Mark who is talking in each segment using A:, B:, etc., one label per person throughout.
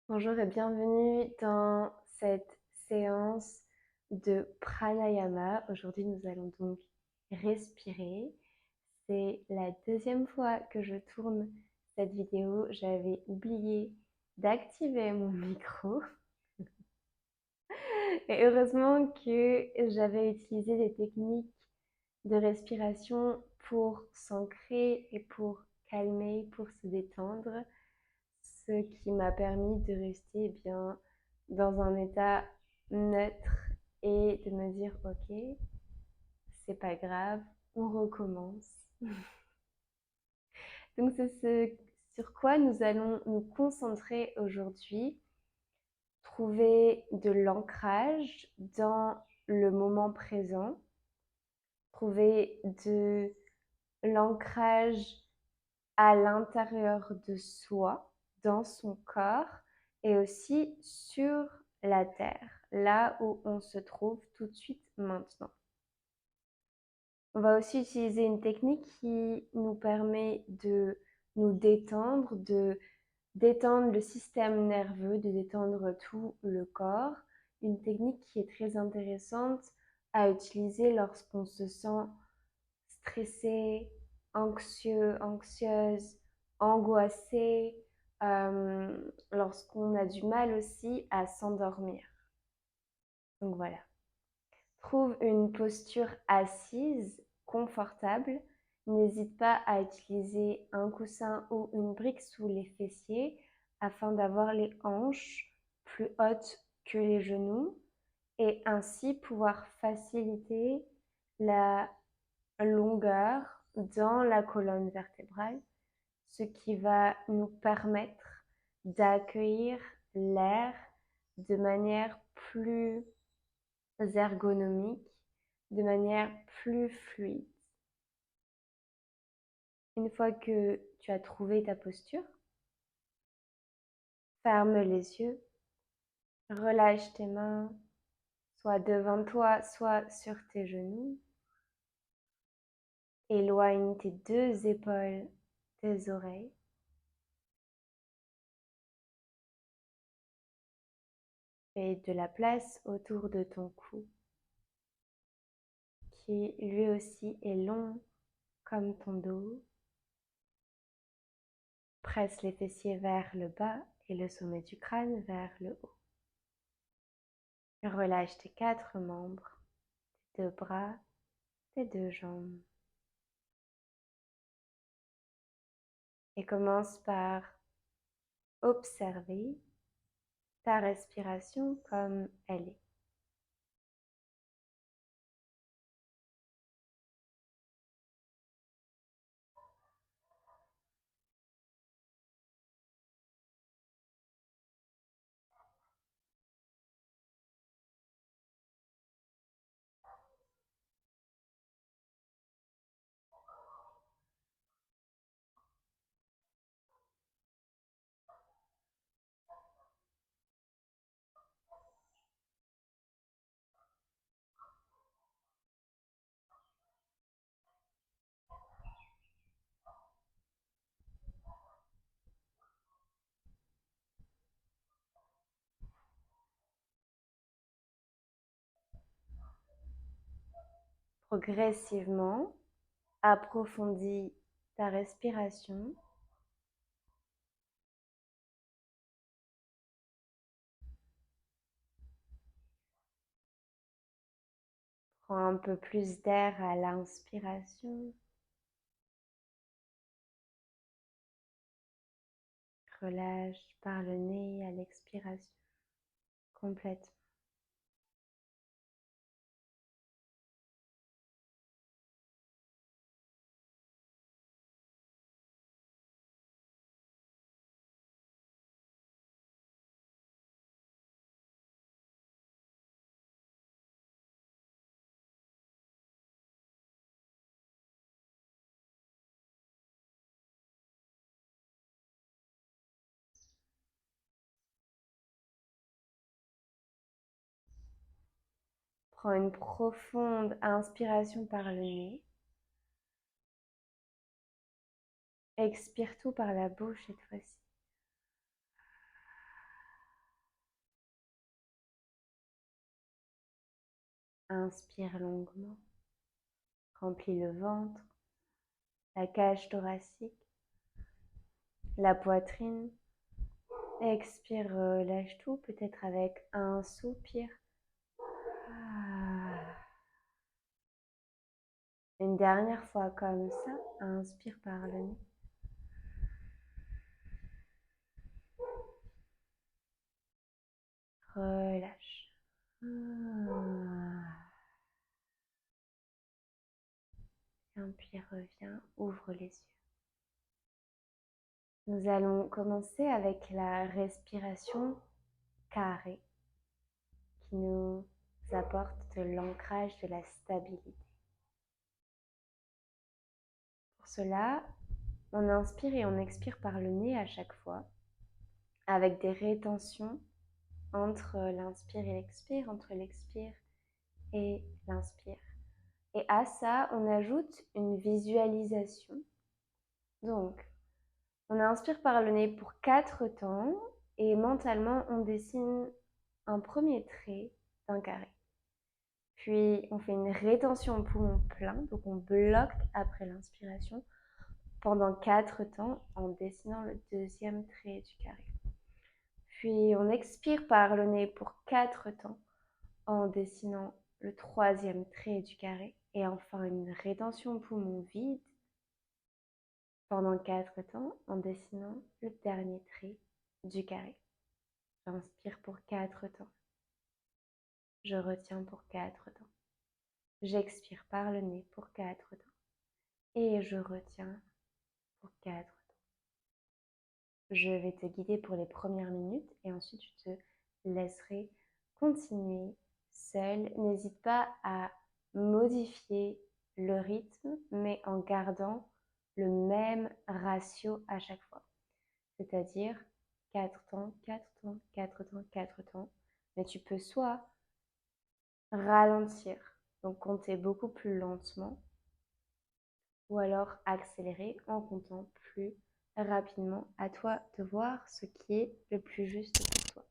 A: Bonjour et bienvenue dans cette séance de pranayama. Aujourd'hui, nous allons donc respirer. C'est la deuxième fois que je tourne cette vidéo. J'avais oublié d'activer mon micro. Et heureusement que j'avais utilisé des techniques de respiration pour s'ancrer et pour calmer, pour se détendre, ce qui m'a permis de rester bien dans un état neutre et de me dire ok, c'est pas grave, on recommence. Donc c'est ce sur quoi nous allons nous concentrer aujourd'hui, trouver de l'ancrage dans le moment présent, trouver de l'ancrage à l'intérieur de soi, dans son corps et aussi sur la terre, là où on se trouve tout de suite maintenant. On va aussi utiliser une technique qui nous permet de nous détendre, de détendre le système nerveux, de détendre tout le corps. Une technique qui est très intéressante à utiliser lorsqu'on se sent stressé, anxieux, anxieuse, angoissé, lorsqu'on a du mal aussi à s'endormir. Donc voilà. Trouve une posture assise, confortable. N'hésite pas à utiliser un coussin ou une brique sous les fessiers afin d'avoir les hanches plus hautes que les genoux et ainsi pouvoir faciliter la longueur dans la colonne vertébrale, ce qui va nous permettre d'accueillir l'air de manière plus ergonomique, de manière plus fluide. Une fois que tu as trouvé ta posture, ferme les yeux, relâche tes mains, soit devant toi, soit sur tes genoux. Éloigne tes deux épaules des oreilles. Fais de la place autour de ton cou, qui lui aussi est long comme ton dos. Presse les fessiers vers le bas et le sommet du crâne vers le haut. Relâche tes quatre membres, tes deux bras, tes deux jambes. Et commence par observer ta respiration comme elle est. Progressivement, approfondis ta respiration. Prends un peu plus d'air à l'inspiration. Relâche par le nez à l'expiration complètement. Prends une profonde inspiration par le nez. Expire tout par la bouche cette fois-ci. Inspire longuement. Remplis le ventre, la cage thoracique, la poitrine. Expire, relâche tout, peut-être avec un soupir. Une dernière fois comme ça, inspire par le nez. Relâche. Et puis reviens, ouvre les yeux. Nous allons commencer avec la respiration carrée qui nous apporte de l'ancrage, de la stabilité. Pour cela, on inspire et on expire par le nez à chaque fois, avec des rétentions entre l'inspire et l'expire, entre l'expire et l'inspire. Et à ça, on ajoute une visualisation. Donc, on inspire par le nez pour 4 temps et mentalement, on dessine un premier trait d'un carré. Puis, on fait une rétention au poumon plein, donc on bloque après l'inspiration pendant 4 temps en dessinant le deuxième trait du carré. Puis, on expire par le nez pour 4 temps en dessinant le troisième trait du carré. Et enfin, une rétention au poumon vide pendant 4 temps en dessinant le dernier trait du carré. J'inspire pour 4 temps. Je retiens pour 4 temps. J'expire par le nez pour 4 temps. Et je retiens pour 4 temps. Je vais te guider pour les premières minutes et ensuite je te laisserai continuer seul. N'hésite pas à modifier le rythme, mais en gardant le même ratio à chaque fois. C'est-à-dire 4 temps, 4 temps, 4 temps, 4 temps. Mais tu peux soit ralentir, donc compter beaucoup plus lentement, ou alors accélérer en comptant plus rapidement. À toi de voir ce qui est le plus juste pour toi.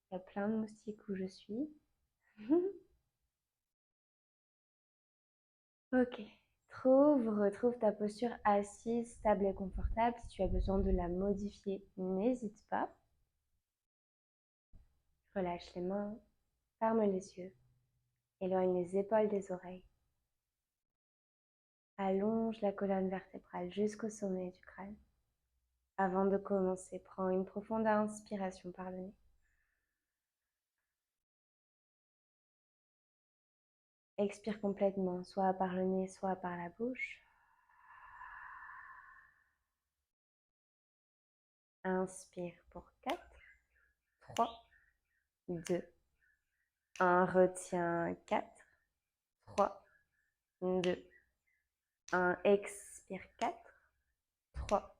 A: Il y a plein de moustiques où je suis. Ok. Retrouve ta posture assise, stable et confortable. Si tu as besoin de la modifier, n'hésite pas. Relâche les mains, ferme les yeux, éloigne les épaules des oreilles. Allonge la colonne vertébrale jusqu'au sommet du crâne. Avant de commencer, prends une profonde inspiration par le nez. Expire complètement, soit par le nez, soit par la bouche. Inspire pour 4, 3, 2, 1. Retiens 4, 3, 2, 1. Expire 4, 3,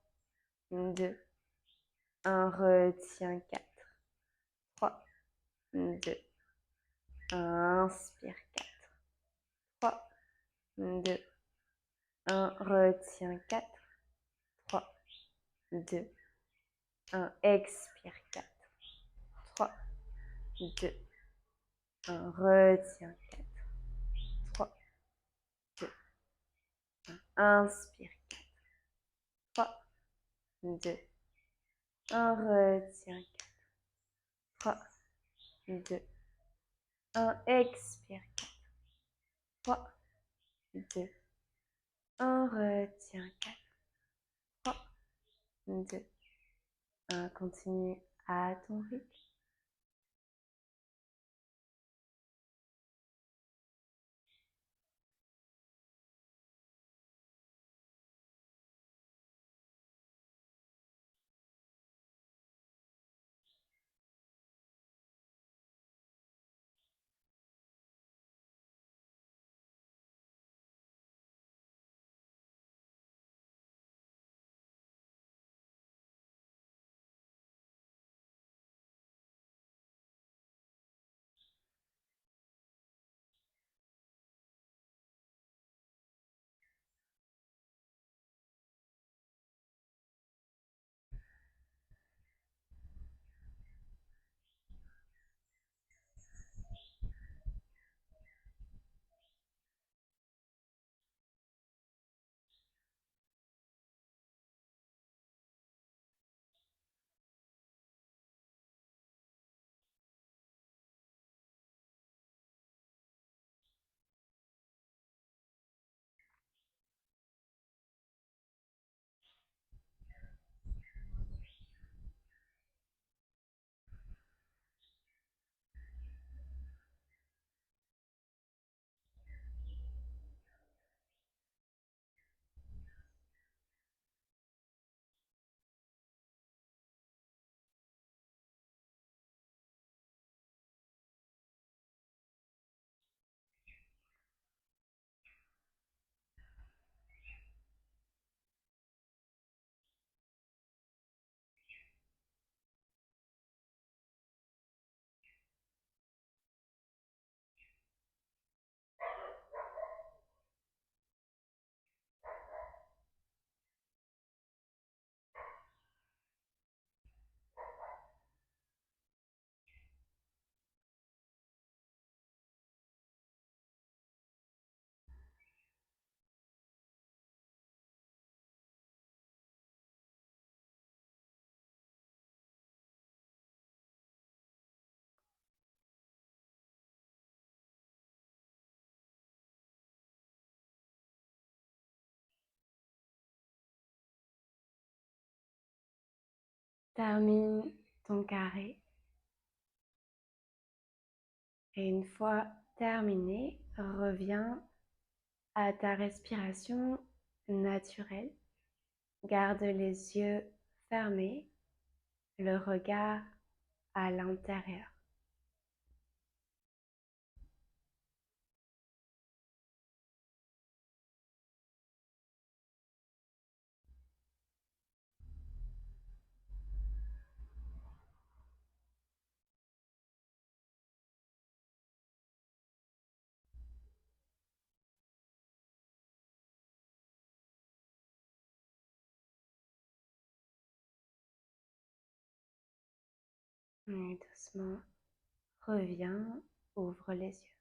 A: 2, 1. Retiens 4, 3, 2, 1. Inspire 4, 3, 2, 1. Retiens 4, 3, 2, 1. Expire 4, 3, 2, 1. Retiens 4, 3, 2, 1. Inspire 4, 3, 2, 1. Retiens 4, 3, 2, 1. Expire 4, 3, 2, 1. Retiens 4, 3, 2, 1. Continue à ton rythme. termine ton carré. Et une fois terminé, reviens à ta respiration naturelle. Garde les yeux fermés, le regard à l'intérieur. Et doucement, reviens, ouvre les yeux.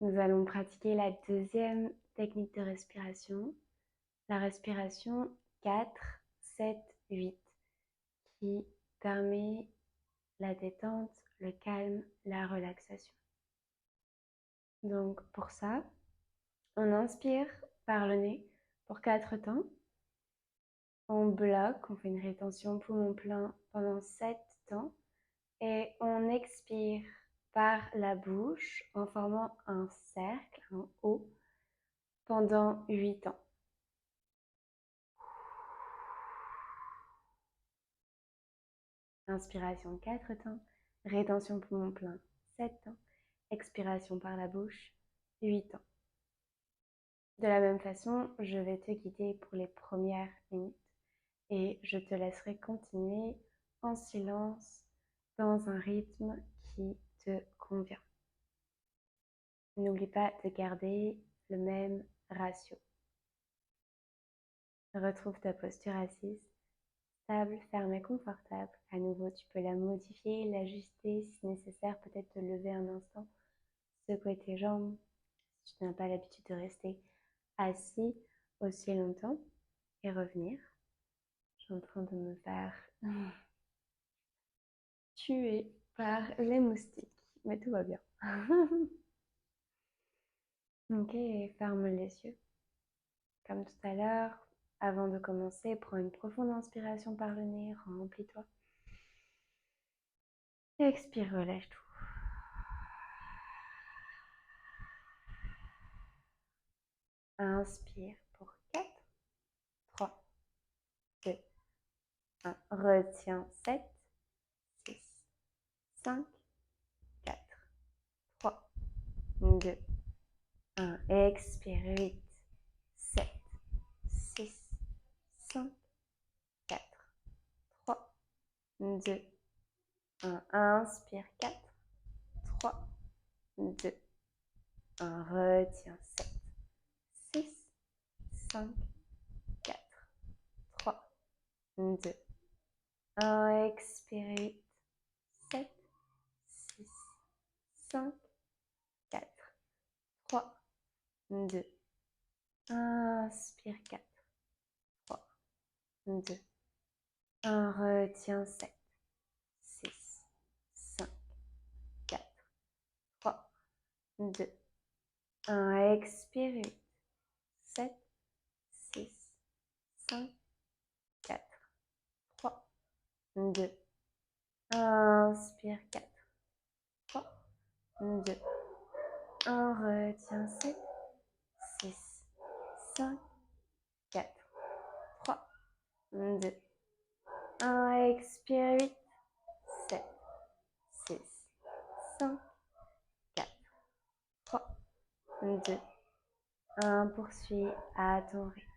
A: Nous allons pratiquer la deuxième technique de respiration, la respiration 4-7-8, qui permet la détente, le calme, la relaxation. Donc pour ça, on inspire par le nez pour 4 temps. On bloque, on fait une rétention poumon plein pendant 7 temps. Et on expire par la bouche en formant un cercle, un O, pendant 8 temps. Inspiration 4 temps, rétention poumon plein 7 temps, expiration par la bouche 8 temps. De la même façon, je vais te guider pour les premières minutes et je te laisserai continuer en silence dans un rythme qui te convient. N'oublie pas de garder le même ratio. Retrouve ta posture assise, stable, ferme et confortable. À nouveau, tu peux la modifier, l'ajuster si nécessaire, peut-être te lever un instant, secouer tes jambes si tu n'as pas l'habitude de rester assis aussi longtemps et revenir. Je suis en train de me faire tuer par les moustiques, mais tout va bien. Ok, ferme les yeux. Comme tout à l'heure, avant de commencer, prends une profonde inspiration par le nez, remplis-toi. Expire, relâche tout. Inspire pour 4, 3, 2, 1. Retiens 7, 6, 5, 4, 3, 2, 1. Expire 8, 7, 6, 5, 4, 3, 2, 1. Inspire 4, 3, 2, 1. Retiens 7, 6, 5, 4, 3, 2, 1. Expire 8, 7, 6, 5, 4, 3, 2, inspire 4, 3, 2, 1. Retiens 7, 6, 5, 4, 3, 2, 1. Expire 8, 7, 6, 5, 4, 3, 2, inspire 4, 3, 2, 1. Retiens 7, 6, 5, 4, 3, 2, 1. Expire 8, 7, 6, 5, 4, 3, 2, 1. Poursuis à ton rythme.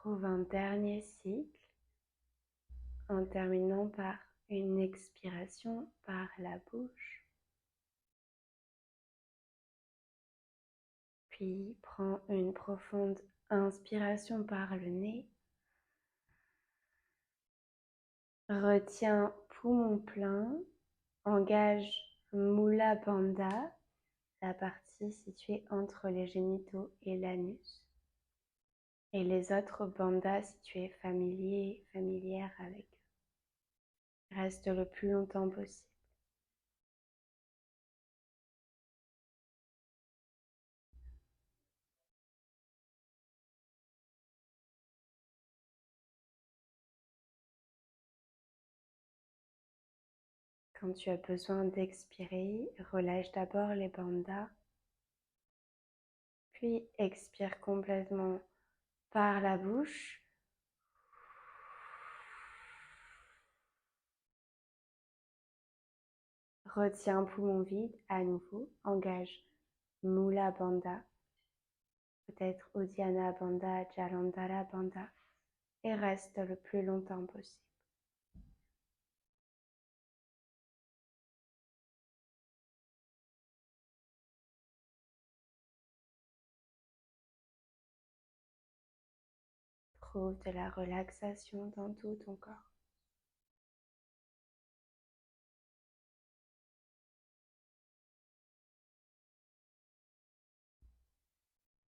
A: Trouve un dernier cycle en terminant par une expiration par la bouche. Puis prends une profonde inspiration par le nez. Retiens poumon plein. Engage Mula Bandha, la partie située entre les génitaux et l'anus. Et les autres bandhas si tu es familière avec eux. Reste le plus longtemps possible. Quand tu as besoin d'expirer, relâche d'abord les bandhas, puis expire complètement par la bouche. Retiens poumon vide à nouveau, engage Mula Bandha, peut-être Uddiyana Bandha, Jalandhara Bandha, et reste le plus longtemps possible. Trouve de la relaxation dans tout ton corps.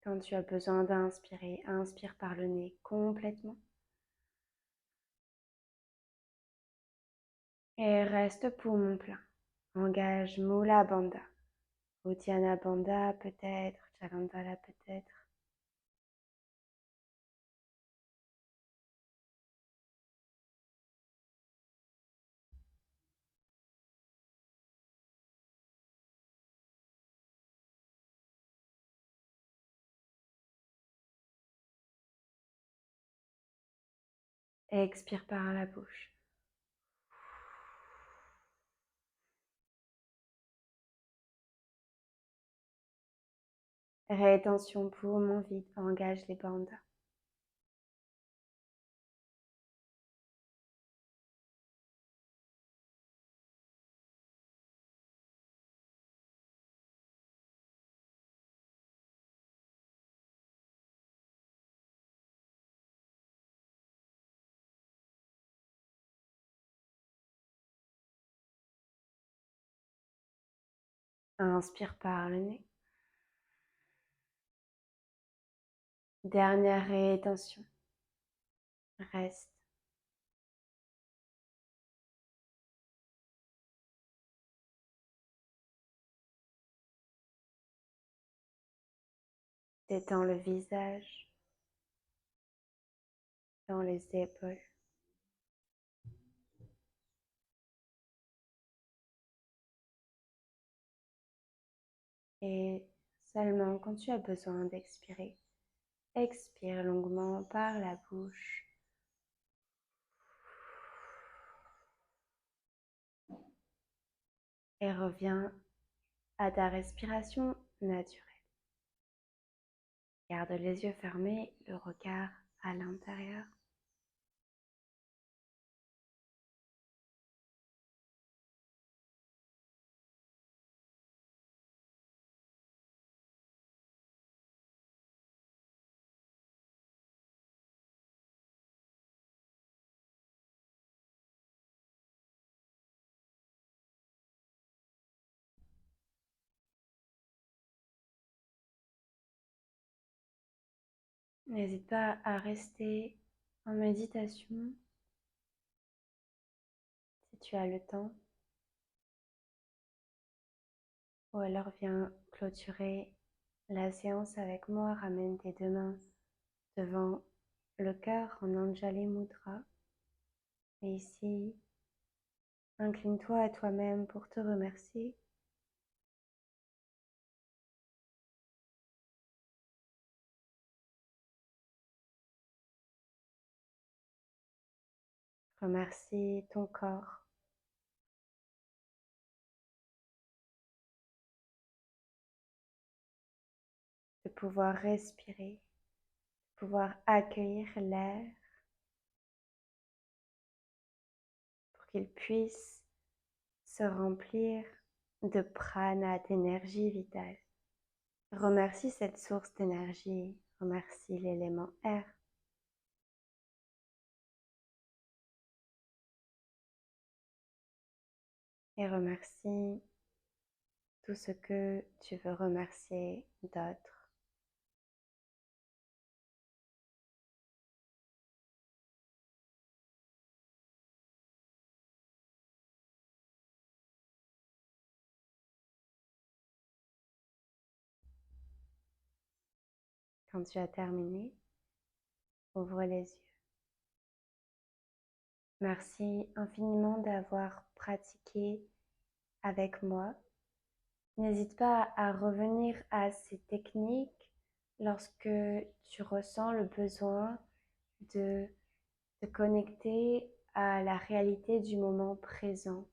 A: Quand tu as besoin d'inspirer, inspire par le nez complètement. Et reste poumon plein. Engage Mula Bandha. Uddiyana Bandha peut-être, Jalandhara peut-être. Et expire par la bouche. Rétention poumon vide, engage les bandhas. Inspire par le nez. Dernière rétention. Reste. Détends le visage, dans les épaules. Et seulement quand tu as besoin d'expirer, expire longuement par la bouche. Et reviens à ta respiration naturelle. Garde les yeux fermés, le regard à l'intérieur. N'hésite pas à rester en méditation si tu as le temps. Ou alors viens clôturer la séance avec moi. Ramène tes deux mains devant le cœur en Anjali Mudra. Et ici, incline-toi à toi-même pour te remercier. Remercie ton corps de pouvoir respirer, pouvoir accueillir l'air pour qu'il puisse se remplir de prana, d'énergie vitale. Remercie cette source d'énergie, remercie l'élément air. Et remercie tout ce que tu veux remercier d'autres. Quand tu as terminé, ouvre les yeux. Merci infiniment d'avoir pratiqué avec moi. N'hésite pas à revenir à ces techniques lorsque tu ressens le besoin de te connecter à la réalité du moment présent,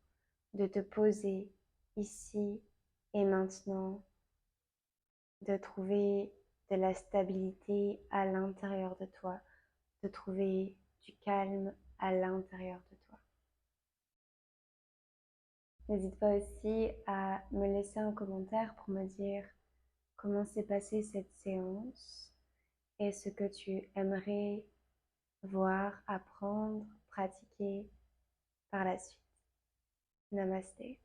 A: de te poser ici et maintenant, de trouver de la stabilité à l'intérieur de toi, de trouver du calme à l'intérieur de toi. N'hésite pas aussi à me laisser un commentaire pour me dire comment s'est passée cette séance et ce que tu aimerais voir, apprendre, pratiquer par la suite. Namasté.